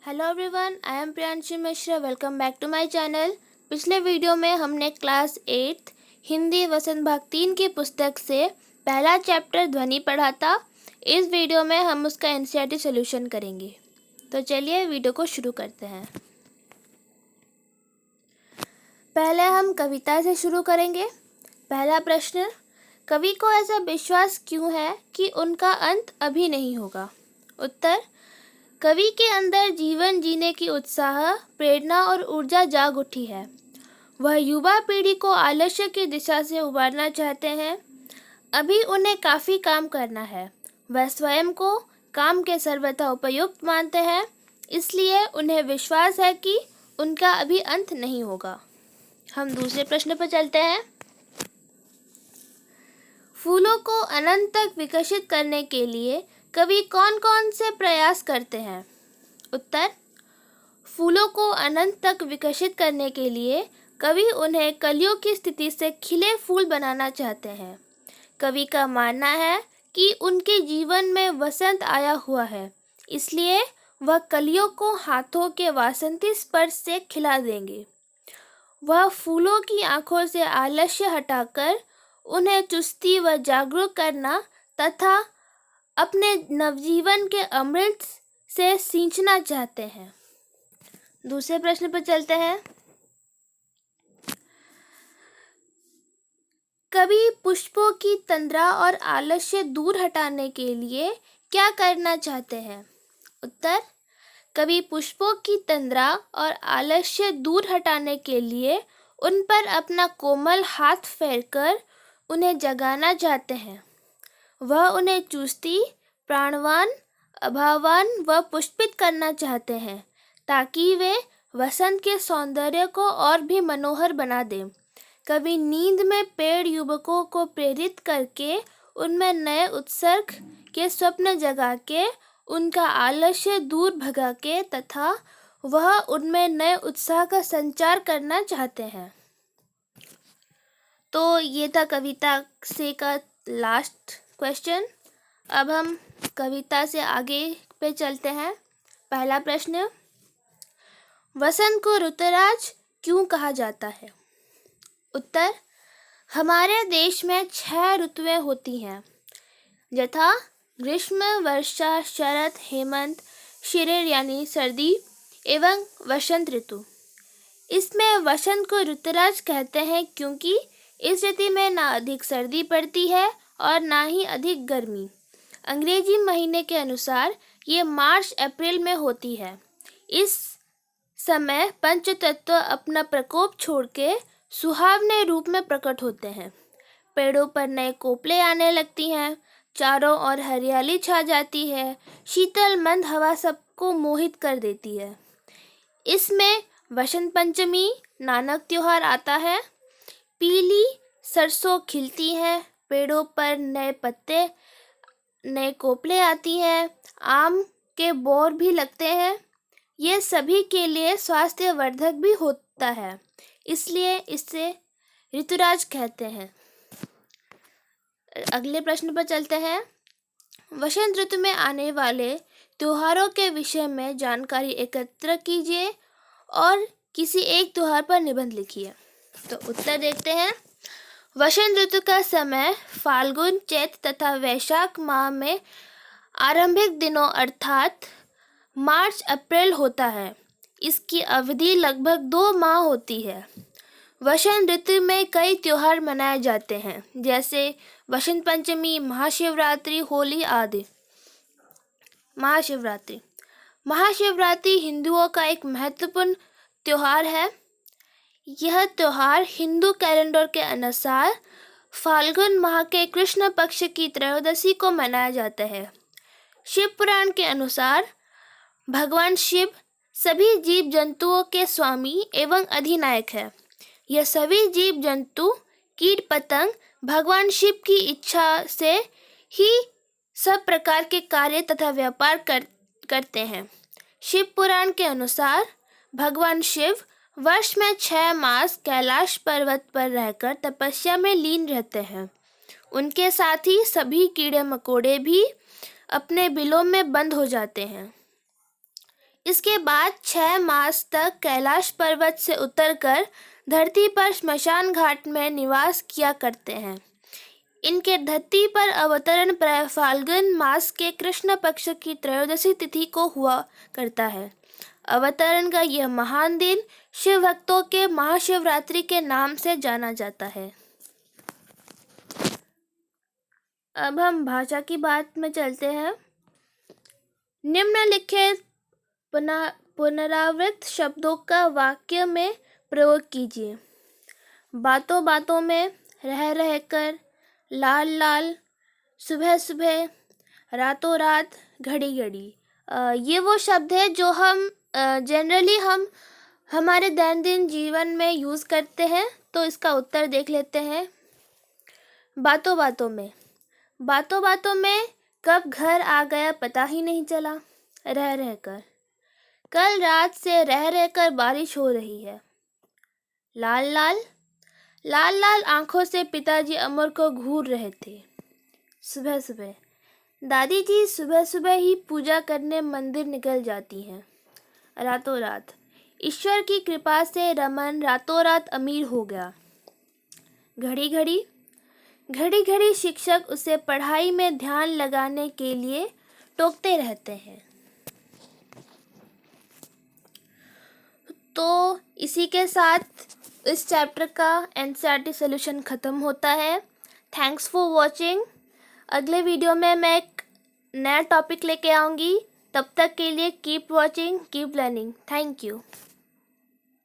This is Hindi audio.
Hello everyone, I am Priyanshi Mishra. Welcome back to my channel. पिछले वीडियो में हमने क्लास 8 हिंदी वसंत भाग 3 की पुस्तक से पहला चैप्टर ध्वनि पढ़ा था। इस वीडियो में हम उसका एनसीईआरटी सॉल्यूशन करेंगे। तो चलिए वीडियो को शुरू करते हैं। पहले हम कविता से शुरू करेंगे। पहला प्रश्न, कवि को ऐसा विश्वास क्यों है कि उनका अंत अभी नहीं होगा? उत्तर, कवि के अंदर जीवन जीने की उत्साह, प्रेरणा और ऊर्जा जाग उठी है। वह युवा पीढ़ी को आलस्य की दिशा से उबारना चाहते हैं। अभी उन्हें काफ़ी काम करना है। वह स्वयं को काम के सर्वथा उपयुक्त मानते हैं, इसलिए उन्हें विश्वास है कि उनका अभी अंत नहीं होगा। हम दूसरे प्रश्न पर चलते हैं। फूलों को अनंत तक विकसित करने के लिए कवि कौन कौन से प्रयास करते हैं? उत्तर, फूलों को अनंत तक विकसित करने के लिए कवि उन्हें कलियों की स्थिति से खिले फूल बनाना चाहते हैं। कवि का मानना है कि उनके जीवन में वसंत आया हुआ है, इसलिए वह कलियों को हाथों के वासंती स्पर्श से खिला देंगे। वह फूलों की आंखों से आलस्य हटाकर उन्हें चुस्ती व जागरूक करना तथा अपने नवजीवन के अमृत से सींचना चाहते हैं। दूसरे प्रश्न पर चलते हैं। कवि पुष्पों की तंद्रा और आलस्य दूर हटाने के लिए क्या करना चाहते हैं? उत्तर, कवि पुष्पों की तंद्रा और आलस्य दूर हटाने के लिए उन पर अपना कोमल हाथ फेरकर उन्हें जगाना चाहते हैं। वह उन्हें चुस्ती, प्राणवान, अभावान व पुष्पित करना चाहते हैं, ताकि वे वसंत के सौंदर्य को और भी मनोहर बना दें। कवि नींद में पेड़ युवकों को प्रेरित करके उनमें नए उत्सर्ग के स्वप्न जगा के उनका आलस्य दूर भगा के तथा वह उनमें नए उत्साह का संचार करना चाहते हैं। तो ये था कविता से का लास्ट क्वेश्चन। अब हम कविता से आगे पे चलते हैं। पहला प्रश्न, वसंत को ऋतुराज क्यों कहा जाता है? उत्तर, हमारे देश में 6 ऋतुएं होती हैं, यथा ग्रीष्म, वर्षा, शरद, हेमंत, शिशिर यानी सर्दी एवं वसंत ऋतु। इसमें वसंत को ऋतुराज कहते हैं क्योंकि इस ऋतु में ना अधिक सर्दी पड़ती है और ना ही अधिक गर्मी। अंग्रेजी महीने के अनुसार ये मार्च अप्रैल में होती है। इस समय पंचतत्व अपना प्रकोप छोड़ के सुहावने रूप में प्रकट होते हैं। पेड़ों पर नए कोपले आने लगती हैं, चारों ओर हरियाली छा जाती है, शीतल मंद हवा सबको मोहित कर देती है। इसमें वसंत पंचमी नानक त्योहार आता है। पीली सरसों खिलती हैं, पेड़ों पर नए पत्ते, नए कोपले आती हैं, आम के बोर भी लगते हैं। ये सभी के लिए स्वास्थ्यवर्धक भी होता है, इसलिए इसे ऋतुराज कहते हैं। अगले प्रश्न पर चलते हैं। वसंत ऋतु में आने वाले त्योहारों के विषय में जानकारी एकत्र कीजिए और किसी एक त्योहार पर निबंध लिखिए। तो उत्तर देखते हैं। वसंत ऋतु का समय फाल्गुन, चैत तथा वैशाख माह में आरंभिक दिनों अर्थात मार्च अप्रैल होता है। इसकी अवधि लगभग 2 माह होती है। वसंत ऋतु में कई त्योहार मनाए जाते हैं, जैसे वसंत पंचमी, महाशिवरात्रि, होली आदि। महाशिवरात्रि हिंदुओं का एक महत्वपूर्ण त्योहार है। यह त्योहार हिंदू कैलेंडर के अनुसार फाल्गुन माह के कृष्ण पक्ष की त्रयोदशी को मनाया जाता है। शिव पुराण के अनुसार भगवान शिव सभी जीव जंतुओं के स्वामी एवं अधिनायक है। यह सभी जीव जंतु, कीट पतंग भगवान शिव की इच्छा से ही सब प्रकार के कार्य तथा व्यापार करते हैं। शिव पुराण के अनुसार भगवान शिव वर्ष में 6 मास कैलाश पर्वत पर रहकर तपस्या में लीन रहते हैं। उनके साथ ही सभी कीड़े मकोड़े भी अपने बिलों में बंद हो जाते हैं। इसके बाद 6 मास तक कैलाश पर्वत से उतरकर धरती पर श्मशान घाट में निवास किया करते हैं। इनके धरती पर अवतरण प्राय फाल्गुन मास के कृष्ण पक्ष की त्रयोदशी तिथि को हुआ करता है। अवतरण का यह महान दिन शिव भक्तों के महाशिवरात्रि के नाम से जाना जाता है। अब हम भाषा की बात में चलते हैं। निम्नलिखित पुनरावृत्त शब्दों का वाक्य में प्रयोग कीजिए। बातों बातों में, रह रहकर, लाल लाल, सुबह सुबह, रातों रात, घड़ी घड़ी। ये वो शब्द है जो हम जनरली हमारे दैनंदिन जीवन में यूज़ करते हैं। तो इसका उत्तर देख लेते हैं। बातों बातों में, बातों बातों में कब घर आ गया पता ही नहीं चला। रह रहकर, कल रात से रह रहकर बारिश हो रही है। लाल लाल, लाल लाल आंखों से पिताजी अमर को घूर रहे थे। सुबह सुबह, दादी जी सुबह सुबह ही पूजा करने मंदिर निकल जाती हैं। रातों रात, ईश्वर की कृपा से रमन रातों रात अमीर हो गया। घड़ी घड़ी, घड़ी घड़ी शिक्षक उसे पढ़ाई में ध्यान लगाने के लिए टोकते रहते हैं। तो इसी के साथ इस चैप्टर का एनसीईआरटी सॉल्यूशन ख़त्म होता है। Thanks for watching. अगले वीडियो में मैं एक नया टॉपिक लेके आऊँगी। तब तक के लिए keep watching, keep learning. Thank you.